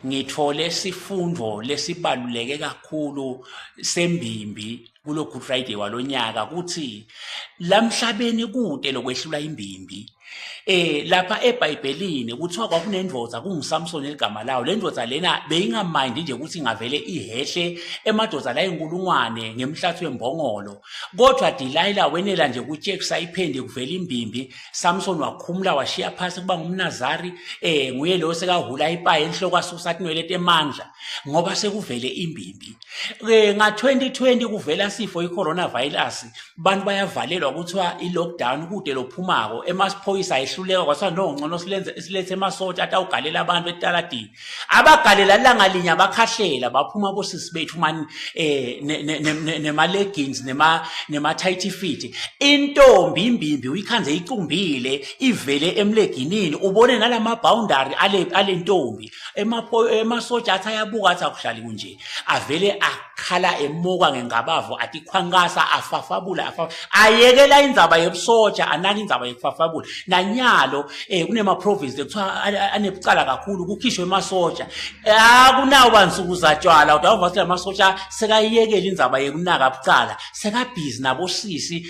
ngithole sifundo lesibaluleke kakhulu sembimbi kulo Good Friday walonyaka kuthi lamhlabeni kude lokwehlula imbimbi. Lapha eBhayibhelini kuthiwa kwakunendvodza kunguSamson eligama lawo. Le ndvodza lena beyingamindi nje ukuthi ingavele ihehle emadvodza la inkulungwane ngemhlathi wembongolo. Kodwa Delilah wenela nje ukuthi kusayiphende kuvela imbimbi. Samson wakhumula washiya phansi kuba ngumNazari. Nguye lo sekahula ipaye enhloko asusa inwele emandla ngoba sekuvele imbimbi. Nga 2020 kuvela sifo i-coronavirus. Abantu bayavalelwa kuthiwa i-lockdown kude lophumako emaphoyisa ehluleka kwathiwa no ngcono silethe emasotsha atawugalela abantu etaladini. Abagalela langa linya bakhahlela baphuma bosisi bethu mani nema leggings nema tight fit. Intombi imbimbi uyikhanze icumbile ivele emleginini ubone nalama boundary ale ntombi emasotsha athayabuka athi akuhlali kunje avele akhala emuka ngengabavo athi khwankasa afafabula ayekela indzaba yobusotsha anani indzaba yokufafabula nanyalo kunema province ekuthiwa anebucala kakhulu kukhishwe emasotsha akunawo bansuku zatshwala udawuva ukuthi amasotsha sekayiyekela indzaba yekunaka bucala sekabhizi nabo sisi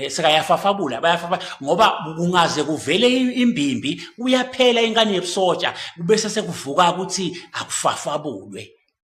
sekayafafabula bayafafa ngoba kungaze kuvele imbimbi uyaphela ingane yebusotsha bese sekuvuka ukuthi akufafabulwe.